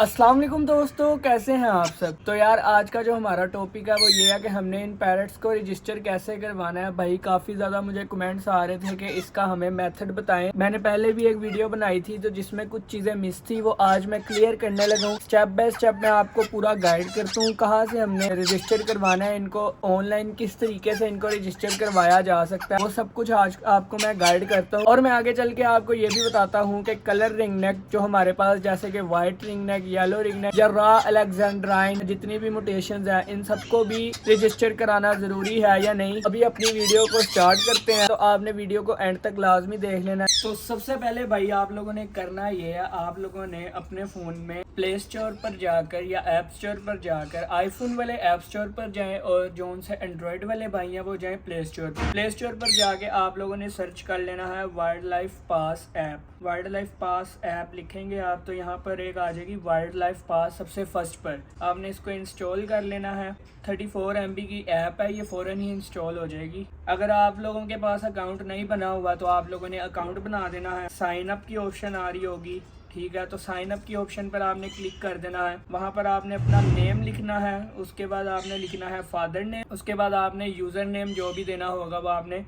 अस्सलाम वालेकुम दोस्तों, कैसे हैं आप सब। तो यार आज का जो हमारा टॉपिक है वो ये है कि हमने इन पैरट्स को रजिस्टर कैसे करवाना है। भाई काफ़ी ज़्यादा मुझे कमेंट्स आ रहे थे कि इसका हमें मेथड बताएं। मैंने पहले भी एक वीडियो बनाई थी तो जिसमें कुछ चीज़ें मिस थी, वो आज मैं क्लियर करने लगा हूँ। स्टेप बाय स्टेप मैं आपको पूरा गाइड करता हूँ कहाँ से हमने रजिस्टर करवाना है, इनको ऑनलाइन किस तरीके से इनको रजिस्टर करवाया जा सकता है, वो सब कुछ आज आपको मैं गाइड करता हूँ। और मैं आगे चल के आपको ये भी बताता हूँ कि कलर रिंग नेक जो हमारे पास, जैसे कि white ring neck, yellow ring neck या रॉ अलेक्जेंड्राइन, जितनी भी म्यूटेशंस हैं इन सबको भी रजिस्टर कराना जरूरी है या नहीं। अभी अपनी वीडियो को स्टार्ट करते हैं, तो आपने वीडियो को एंड तक लाजमी देख लेना है। तो सबसे पहले भाई आप लोगों ने करना ये है, आप लोगों ने अपने फोन में प्ले स्टोर पर जाकर या ऐप स्टोर पर जाकर, आईफोन वाले ऐप स्टोर पर जाएं और जो उनसे एंड्रॉइड वाले भाई हैं वो जाएं प्ले स्टोर पर। प्ले स्टोर पर जाके आप लोगों ने सर्च कर लेना है वाइल्ड लाइफ पास ऐप। वाइल्ड लाइफ पास ऐप लिखेंगे आप तो यहाँ पर एक आ जाएगी वाइल्ड लाइफ पास, सबसे फर्स्ट पर आपने इसको इंस्टॉल कर लेना है। 34 MB की ऐप है, ये फ़ौरन ही इंस्टॉल हो जाएगी। अगर आप लोगों के पास अकाउंट नहीं बना हुआ तो आप लोगों ने अकाउंट बना देना है। साइन अप की ऑप्शन आ रही होगी, ठीक है, तो साइन अप की ऑप्शन पर आपने क्लिक कर देना है। वहाँ पर आपने अपना नेम लिखना है, उसके बाद आपने लिखना है फादर नेम, उसके बाद आपने यूज़र नेम जो भी देना होगा वो आपने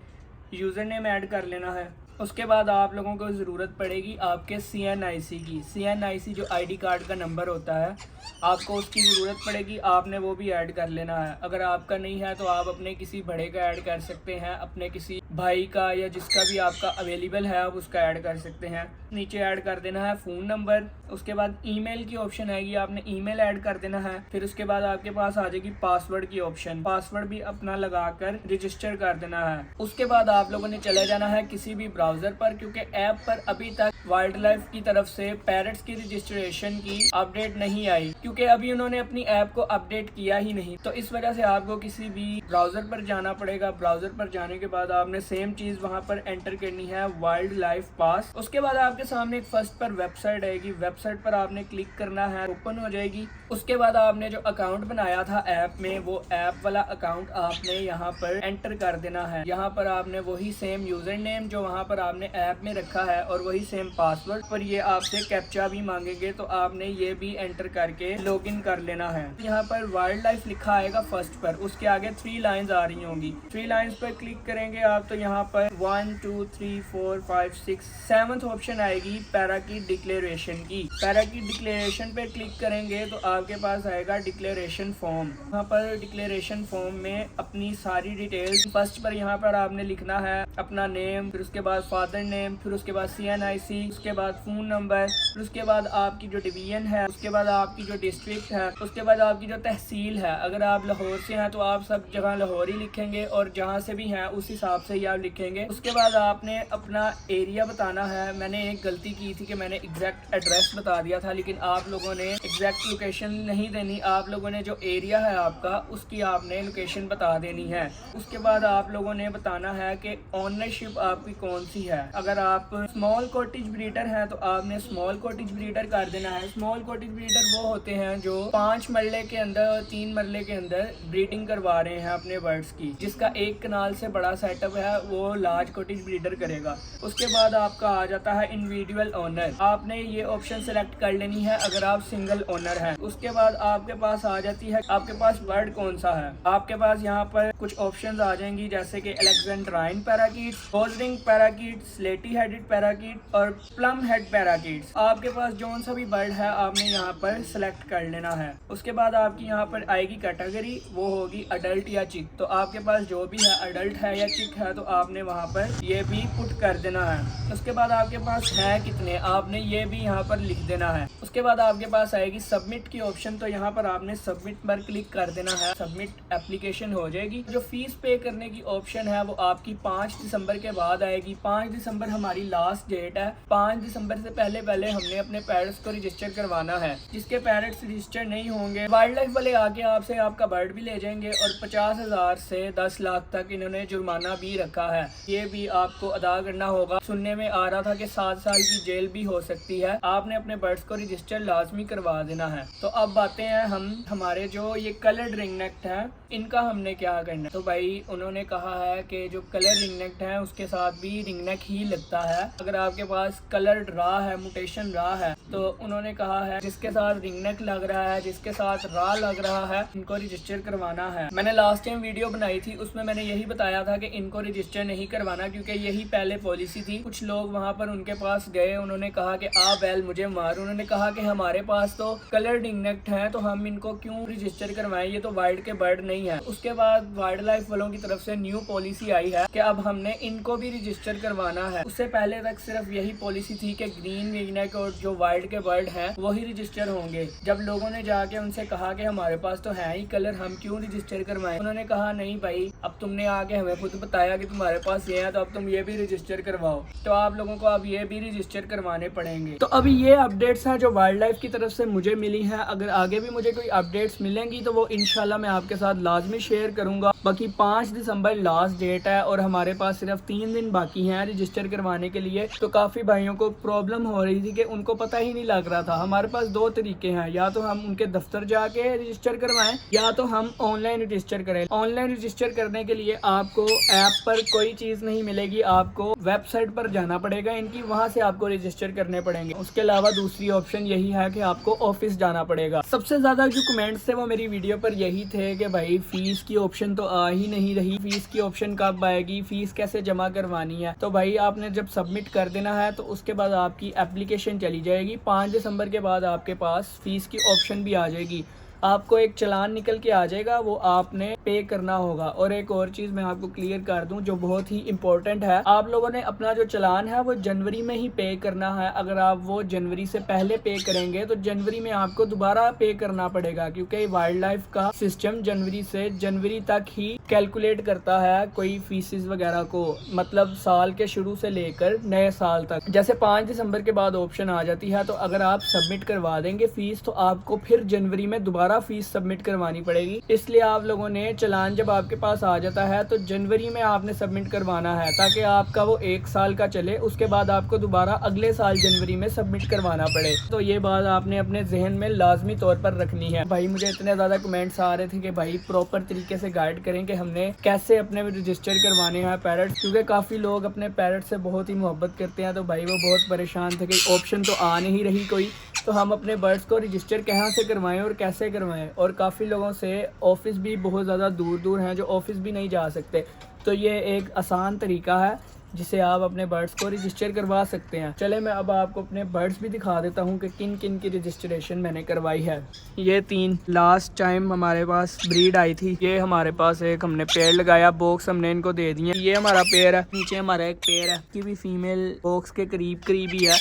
यूज़र नेम ऐड कर लेना है। उसके बाद आप लोगों को ज़रूरत पड़ेगी आपके CNIC की। CNIC जो ID कार्ड का नंबर होता है, आपको उसकी ज़रूरत पड़ेगी, आपने वो भी ऐड कर लेना है। अगर आपका नहीं है तो आप अपने किसी बड़े का ऐड कर सकते हैं, अपने किसी भाई का या जिसका भी आपका अवेलेबल है आप उसका ऐड कर सकते हैं। नीचे ऐड कर देना है फ़ोन नंबर, उसके बाद ईमेल की ऑप्शन आएगी, आपने ईमेल ऐड कर देना है। फिर उसके बाद आपके पास आ जाएगी पासवर्ड की ऑप्शन, पासवर्ड भी अपना लगाकर रजिस्टर कर देना है। उसके बाद आप लोगों ने चले जाना है किसी भी ब्राउज़र पर, क्योंकि ऐप पर अभी तक वाइल्ड लाइफ की तरफ से पैरट्स की रजिस्ट्रेशन की अपडेट नहीं आई, क्योंकि अभी उन्होंने अपनी ऐप को अपडेट किया ही नहीं। तो इस वजह से आपको किसी भी ब्राउज़र पर जाना पड़ेगा। ब्राउज़र पर जाने के बाद आपने सेम चीज़ वहाँ पर एंटर करनी है, वाइल्ड लाइफ पास। उसके बाद आपके सामने एक फर्स्ट पर वेबसाइट आएगी, वेबसाइट पर आपने क्लिक करना है, ओपन हो जाएगी। उसके बाद आपने जो अकाउंट बनाया था ऐप में, वो ऐप वाला अकाउंट आपने यहाँ पर एंटर कर देना है। यहाँ पर आपने वही सेम यूज़र नेम जो वहाँ पर आपने ऐप में रखा है और वही सेम पासवर्ड, पर ये आपसे कैप्चा भी मांगेंगे तो आपने ये भी एंटर करके लॉगिन कर लेना है। यहाँ पर वाइल्ड लाइफ लिखा आएगा फर्स्ट पर, उसके आगे 3 लाइंस आ रही होंगी। 3 लाइंस पर क्लिक करेंगे आप तो यहाँ पर 1 2 3 4 5 6 7th ऑप्शन आएगी पैराकीट डिक्लेरेशन की। पैराकीट डिक्लेरेशन पे क्लिक करेंगे तो आपके पास आएगा डिक्लेरेशन फॉर्म। यहाँ पर डिक्लेरेशन फॉर्म में अपनी सारी डिटेल्स, फर्स्ट पर यहाँ पर आपने लिखना है अपना नेम, फिर उसके बाद फादर नेम, फिर उसके बाद CNIC, उसके बाद फ़ोन नंबर, फिर उसके बाद आपकी जो डिवीजन है, उसके बाद आपकी जो डिस्ट्रिक्ट है, उसके बाद आपकी जो तहसील है। अगर आप लाहौर से हैं तो आप सब जगह लाहौर ही लिखेंगे और जहाँ से भी हैं उस हिसाब से ही आप लिखेंगे। उसके बाद आपने अपना एरिया बताना है। मैंने एक गलती की थी कि मैंने एग्जैक्ट एड्रेस बता दिया था, लेकिन आप लोगों ने एग्जैक्ट लोकेशन नहीं देनी, आप लोगों ने जो एरिया है आपका उसकी आपने लोकेशन बता देनी है। उसके बाद आप लोगों ने बताना है कि ओनरशिप आपकी कौन सी है। अगर आप स्मॉल कॉटेज ब्रीडर हैं तो आपने स्मॉल कॉटेज ब्रीडर कर देना है। स्मॉल कॉटेज ब्रीडर वो होते हैं जो 5 मरले के अंदर और 3 मरले के अंदर ब्रीडिंग करवा रहे हैं अपने बर्ड्स की। जिसका एक कनाल से बड़ा सेटअप है वो लार्ज कॉटेज ब्रीडर करेगा। उसके बाद आपका आ जाता है इंडिविजुअल ओनर, आपने ये ऑप्शन सेलेक्ट कर लेनी है अगर आप सिंगल ओनर हैं। उसके बाद आपके पास आ जाती है आपके पास बर्ड कौन सा है। आपके पास यहाँ पर कुछ ऑप्शंस आ जाएंगी, जैसे कि अलेक्जेंड्राइन पैराकीट, गोल्डरिंग पैराकीट, स्लेटी हेडेड पैराकीट और प्लम हेड पैराकीट्स। आपके पास जो सा भी बर्ड है आपने यहाँ पर सिलेक्ट कर लेना है। उसके बाद आपकी यहाँ पर आएगी कैटेगरी, वो होगी अडल्ट या चिक। तो आपके पास जो भी है अडल्ट है या चिक है तो आपने वहाँ पर ये भी पुट कर देना है। उसके बाद आपके पास है कितने, आपने ये भी यहाँ पर लिख देना है। उसके बाद आपके पास आएगी सबमिट की ऑप्शन, तो यहाँ पर आपने सबमिट पर क्लिक कर देना है। सबमिट एप्लीकेशन हो जाएगी। जो फीस पे करने की ऑप्शन है वो आपकी 5 दिसंबर के बाद आएगी। 5 दिसंबर हमारी लास्ट डेट है। 5 दिसंबर से पहले हमने अपने पैरट्स को रजिस्टर करवाना है। जिसके पैरट्स रजिस्टर नहीं होंगे, वाइल्ड लाइफ वाले आके आपसे आपका बर्ड भी ले जाएंगे और 50,000 से 10 लाख तक इन्होंने जुर्माना भी रखा है, ये भी आपको अदा करना होगा। सुनने में आ रहा था कि 7 साल की जेल भी हो सकती है। आपने अपने बर्ड्स को रजिस्टर लाजमी करवा देना है। तो अब बातें हैं हमारे जो ये कलर्ड रिंग नेक है इनका हमने क्या करना है। तो भाई उन्होंने कहा है कि जो कलर रिंग नेक है उसके साथ भी रिंग नेक ही लगता है। अगर आपके पास कलर्ड रा है, म्यूटेशन रा है, तो उन्होंने कहा है जिसके साथ रिंग नेक लग रहा है, जिसके साथ रा लग रहा है, इनको रजिस्टर करवाना है। मैंने लास्ट टाइम वीडियो बनाई थी, उसमें मैंने यही बताया था कि इनको रजिस्टर नहीं करवाना क्योंकि यही पहले पॉलिसी थी। कुछ लोग वहाँ पर उनके पास गए, उन्होंने कहा कि आ बैल मुझे मार। उन्होंने कहा कि हमारे पास तो कलर रिंग नेक है तो हम इनको क्यों रजिस्टर करवाएं, ये तो वाइल्ड के बर्ड नहीं है। उसके बाद वाइल्ड लाइफ वालों की तरफ से न्यू पॉलिसी आई है कि अब हमने इनको भी रजिस्टर करवाना है। उससे पहले तक सिर्फ यही पॉलिसी थी कि ग्रीन रिंग नेक और जो वाइल्ड के बर्ड हैं वही रजिस्टर होंगे। जब लोगों ने जाके उनसे कहा कि हमारे पास तो है ही कलर, हम क्यों रजिस्टर करवाएं, उन्होंने कहा नहीं भाई, अब तुमने आके हमें खुद बताया कि तुम्हारे पास ये है तो अब तुम ये भी रजिस्टर करवाओ। तो आप लोगों को अब ये भी रजिस्टर करवाने पड़ेंगे। तो अभी ये अपडेट्स हैं जो वाइल्ड लाइफ की तरफ से मुझे मिली हैं। अगर आगे भी मुझे कोई अपडेट्स मिलेंगी तो वो इंशाल्लाह मैं आपके साथ लाजमी शेयर करूंगा। बाकी 5 दिसंबर लास्ट डेट है और हमारे पास सिर्फ 3 दिन बाकी हैं रजिस्टर करवाने के लिए। तो काफ़ी भाइयों को प्रॉब्लम हो रही थी कि उनको पता ही नहीं लग रहा था। हमारे पास 2 तरीके हैं, या तो हम उनके दफ्तर जाके रजिस्टर करवाएं या तो हम ऑनलाइन रजिस्टर करें। ऑनलाइन रजिस्टर करने के लिए आपको ऐप पर कोई चीज़ नहीं मिलेगी, आपको वेबसाइट पर जाना पड़ेगा इनकी, वहाँ से आपको रजिस्टर करने पड़ेंगे। उसके अलावा दूसरी ऑप्शन यही है कि आपको ऑफिस जाना पड़ेगा। सबसे ज़्यादा जो कमेंट्स थे वो मेरी वीडियो पर यही थे कि भाई फीस की ऑप्शन तो आ ही नहीं रही, फीस की ऑप्शन कब आएगी, फीस कैसे जमा करवानी है। तो भाई आपने जब सबमिट कर देना है तो उसके बाद आपकी एप्लीकेशन चली जाएगी। 5 दिसंबर के बाद आपके पास फीस की ऑप्शन भी आ जाएगी, आपको एक चलान निकल के आ जाएगा, वो आपने पे करना होगा। और एक और चीज़ मैं आपको क्लियर कर दूं जो बहुत ही इम्पोर्टेंट है, आप लोगों ने अपना जो चलान है वो जनवरी में ही पे करना है। अगर आप वो जनवरी से पहले पे करेंगे तो जनवरी में आपको दोबारा पे करना पड़ेगा क्योंकि वाइल्ड लाइफ का सिस्टम जनवरी से जनवरी तक ही कैलकुलेट करता है कोई फीसिस वगैरह को, मतलब साल के शुरू से लेकर नए साल तक। जैसे 5 दिसंबर के बाद ऑप्शन आ जाती है तो अगर आप सबमिट करवा देंगे फीस तो आपको फिर जनवरी में दोबारा फीस सबमिट करवानी पड़ेगी। इसलिए आप लोगों ने चलान जब आपके पास आ जाता है तो जनवरी में आपने सबमिट करवाना है ताकि आपका वो 1 साल का चले, उसके बाद आपको दोबारा अगले साल जनवरी में सबमिट करवाना पड़े। तो ये बात आपने अपने जहन में लाजमी तौर पर रखनी है। भाई मुझे इतने ज़्यादा कमेंट्स आ रहे थे कि भाई प्रॉपर तरीके से गाइड करें कि हमने कैसे अपने रजिस्टर करवाने हैं पैरट, क्योंकि काफ़ी लोग अपने पैरट से बहुत ही मोहब्बत करते हैं। तो भाई वो बहुत परेशान थे कि ऑप्शन तो आ नहीं रही कोई, तो हम अपने बर्ड्स को रजिस्टर कहाँ से करवाएं और कैसे करवाएं। और काफ़ी लोगों से ऑफिस भी बहुत ज़्यादा दूर दूर हैं जो ऑफिस भी नहीं जा सकते। तो ये एक आसान तरीका है जिसे आप अपने बर्ड्स को रजिस्टर करवा सकते हैं। चले मैं अब आपको अपने बर्ड्स भी दिखा देता हूँ कि किन किन की रजिस्ट्रेशन मैंने करवाई है। ये 3 लास्ट टाइम हमारे पास ब्रीड आई थी। ये हमारे पास एक हमने पेड़ लगाया, बॉक्स हमने इनको दे दिए। ये हमारा पेड़ है, नीचे हमारा एक पेड़ है, की भी फीमेल बॉक्स के करीब ही है,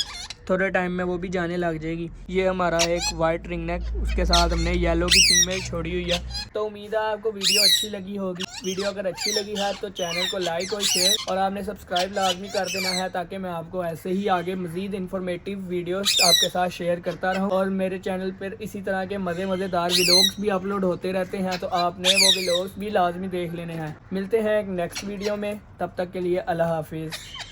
थोड़े टाइम में वो भी जाने लग जाएगी। ये हमारा एक वाइट रिंग नेक, उसके साथ हमने येलो की फीमेल छोड़ी हुई है। तो उम्मीद है आपको वीडियो अच्छी लगी होगी। वीडियो अगर अच्छी लगी है तो चैनल को लाइक और शेयर और आपने सब्सक्राइब लाजमी कर देना है ताकि मैं आपको ऐसे ही आगे मजीद इन्फॉर्मेटिव वीडियोस आपके साथ शेयर करता रहूं। और मेरे चैनल पर इसी तरह के मज़ेदार व्लॉग्स भी अपलोड होते रहते हैं, तो आपने वो व्लॉग्स भी लाजमी देख लेने हैं। मिलते हैं एक नेक्स्ट वीडियो में, तब तक के लिए अल्लाह हाफिज़।